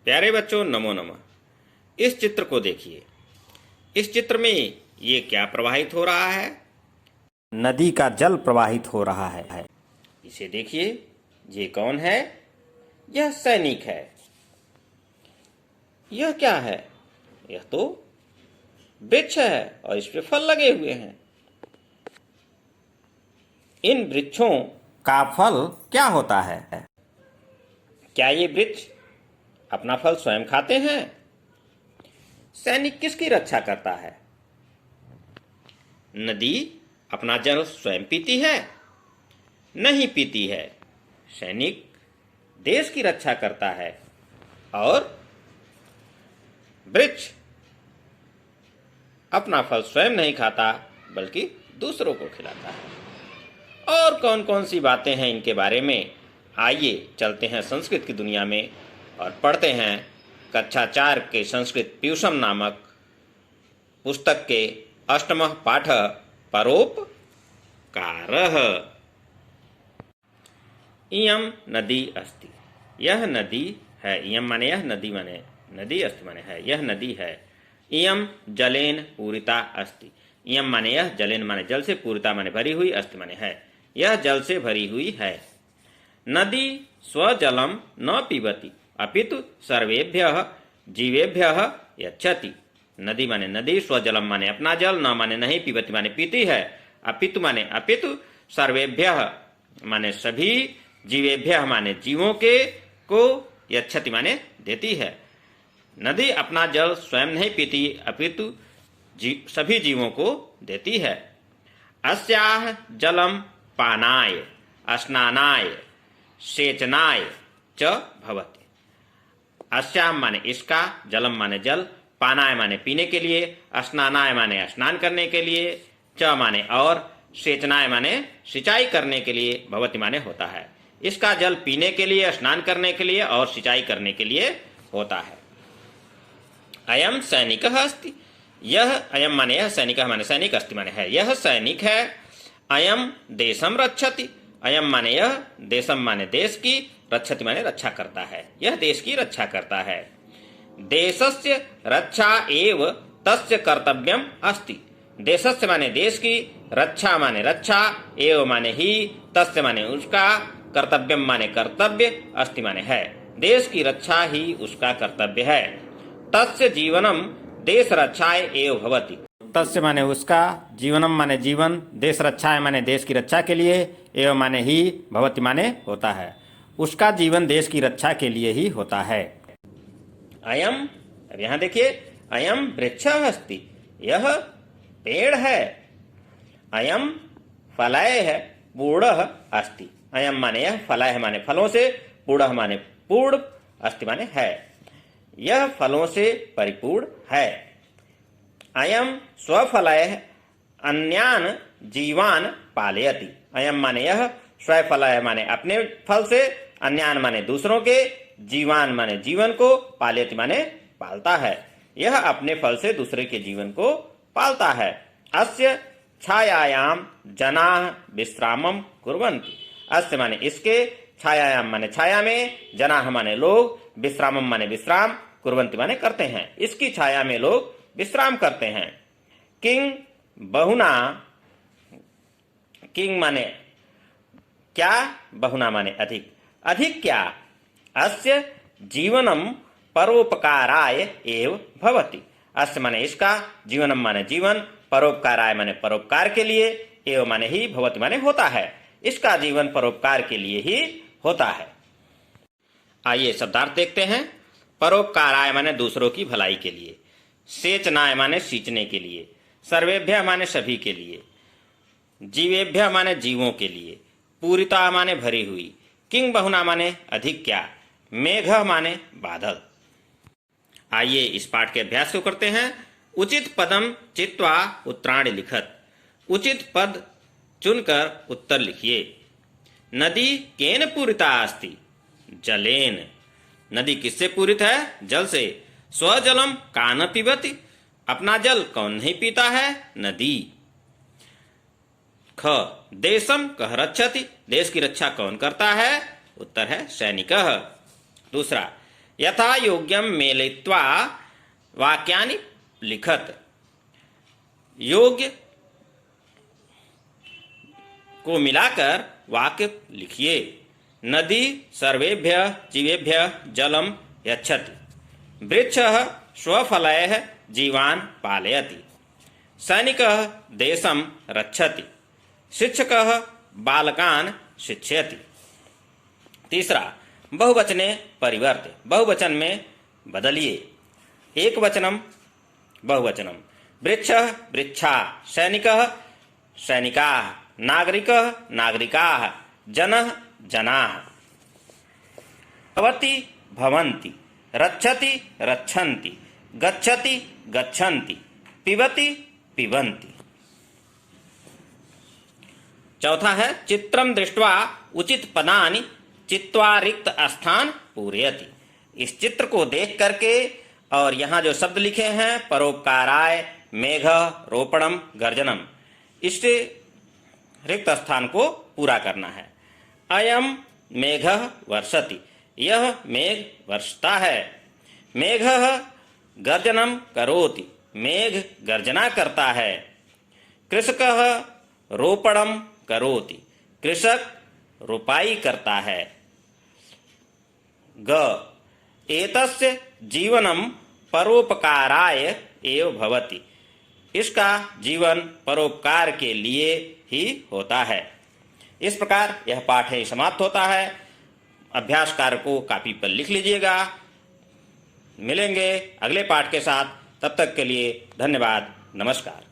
प्यारे बच्चों, नमो नमः। इस चित्र को देखिए। इस चित्र में ये क्या प्रवाहित हो रहा है? नदी का जल प्रवाहित हो रहा है। इसे देखिए, ये कौन है? यह सैनिक है। यह क्या है? यह तो वृक्ष है और इस पे फल लगे हुए हैं। इन वृक्षों का फल क्या होता है? क्या ये वृक्ष अपना फल स्वयं खाते हैं? सैनिक किसकी रक्षा करता है? नदी अपना जल स्वयं पीती है? नहीं पीती है। सैनिक देश की रक्षा करता है और वृक्ष अपना फल स्वयं नहीं खाता बल्कि दूसरों को खिलाता है। और कौन कौन सी बातें हैं इनके बारे में, आइए चलते हैं संस्कृत की दुनिया में और पढ़ते हैं कक्षा 4 के संस्कृत पीयूषम नामक पुस्तक के 8वां पाठ परोपकारः। इयं नदी अस्ति। यह नदी है। इयं माने यह, नदी माने नदी, अस्ति माने है। यह नदी है। इयं जलेन पूरिता अस्ति। इयं माने यह, जलेन माने जल से, पूरिता माने भरी हुई, अस्ति माने है। यह जल से भरी हुई है। नदी स्वजलम न पीबति अपितु सर्वेभ्यः जीवेभ्यः यच्छति। नदी माने नदी, स्वजलम माने अपना जल, न माने नहीं, पीबति माने पीती है, अपितु माने अपितु, सर्वेभ्यः माने सभी, जीवेभ्यः माने जीवों के को, यच्छति माने देती है। नदी अपना जल स्वयं नहीं पीती अपितु सभी जीवों को देती है। अस्याः जलम पानाय स्नानाय सेचनाय च भवति। अस्याः माने इसका, जलम माने जल, पानाय माने पीने के लिए, स्नानाय माने स्नान करने के लिए, च माने और, सेचनाय माने सिंचाई करने के लिए, भवति माने होता है। इसका जल पीने के लिए, स्नान करने के लिए और सिंचाई करने के लिए होता है। अयम सैनिकः अस्ति। यह, अयम माने यह, सैनिकः माने सैनिक, अस्ति माने है। यह सैनिक है। अयम देशम रक्षति। अयम माने यह, देशम माने देश की, रक्षति माने रक्षा करता है। यह देश की रक्षा करता है। देशस्य रक्षा एव तस्य कर्तव्यम अस्ति। देशस्य माने देश की, रक्षा माने रक्षा, एव माने ही, तस्य माने उसका, कर्तव्यम माने कर्तव्य, अस्ति माने है। देश की रक्षा ही उसका कर्तव्य है। तस्य जीवनम देश रक्षाय एव भवति। तस्य माने उसका, जीवनम माने जीवन, देश रक्षाय माने देश की रक्षा के लिए, एवं माने ही, भवति माने होता है। उसका जीवन देश की रक्षा के लिए ही होता है। अयम, अब यहाँ देखिए, अयम वृक्षः अस्ति। यह पेड़ है। अयम फलय है, पूर्णः अस्ति। अयम माने यह, फलय माने फलों से, पूर्णः माने पूर्ण, अस्ति माने है। यह फलों से परिपूर्ण है। अयम स्वफलय अन्यान जीवान पालयति। अयम माने यह, स्वफलय माने अपने फल से, अन्यान माने दूसरों के, जीवान माने जीवन को, पालयति माने पालता है। यह अपने फल से दूसरे के जीवन को पालता है। अस्य छायायाम जनाः विश्रामम कुर्वन्ति। अस्य माने इसके, छायायाम माने छाया में, जनाः माने लोग, विश्रामम माने विश्राम, कुर्वन्ति माने करते हैं। इसकी छाया में लोग विश्राम करते हैं। किंग बहुना, किंग माने क्या, बहुना माने अधिक, अधिक क्या, अस्य जीवनम परोपकाराय एव भवति। अस्य माने इसका, जीवनम माने जीवन, परोपकाराय माने परोपकार के लिए, एव माने ही, भवति माने होता है। इसका जीवन परोपकार के लिए ही होता है। आइए शब्दार्थ देखते हैं। परोपकाराय माने दूसरों की भलाई के लिए, सेचनाय माने सींचने के लिए, सर्वेभ्यः माने सभी के लिए, जीवेभ्यः माने जीवों के लिए, पूरिता माने भरी हुई, किंग बहुना माने अधिक क्या, मेघ माने बादल। आइए इस पाठ के अभ्यास को करते हैं। उचित पदम चित्वा उत्तराणि लिखत। उचित पद चुनकर उत्तर लिखिए। नदी केन पूरिता अस्ति? जलेन। नदी किससे पूरित है? जल से। स्वजलम का न पिबति। अपना जल कौन नहीं पीता है? नदी। ख देशम कह रक्षति। देश की रक्षा कौन करता है? उत्तर है सैनिकः। दूसरा, यथा योग्यम मेलयित्वा वाक्यानि लिखत। योग्य को मिलाकर वाक्य लिखिए। नदी सर्वेभ्य जीवेभ्य जलम यच्छति। वृक्षः स्वफलैः जीवान् पालयति। सैनिकः देशं रक्षति। शिक्षकः बालकान् शिक्षयति। तीसरा, बहुवचने परिवर्त्य। बहुवचन में बदलिए। एक वचनम बहुवचनम। वृक्षः वृक्षा, सैनिकः सैनिकाः, नागरिकः नागरिकाः, जनः जनाः। भवति भवन्ति, रक्षति रक्षन्ति, गच्छति गच्छन्ति, पिबति पिबन्ति। चौथा है चित्रम दृष्ट्वा उचित पदानि चित्वा रिक्त स्थान पूरयति। इस चित्र को देख करके और यहाँ जो शब्द लिखे हैं परोपकाराय, मेघ, रोपणम, गर्जनम, इससे रिक्त स्थान को पूरा करना है। अयम मेघः वर्षति, यह मेघ वर्षता है। मेघः गर्जनम करोति, मेघ गर्जना करता है। कृषकः रोपणम करोति, कृषक रोपाई करता है। ग एतस्य जीवनम परोपकाराय एव भवति, इसका जीवन परोपकार के लिए ही होता है। इस प्रकार यह पाठ है समाप्त होता है। अभ्यास कार्य को कॉपी पर लिख लीजिएगा। मिलेंगे अगले पाठ के साथ, तब तक के लिए धन्यवाद, नमस्कार।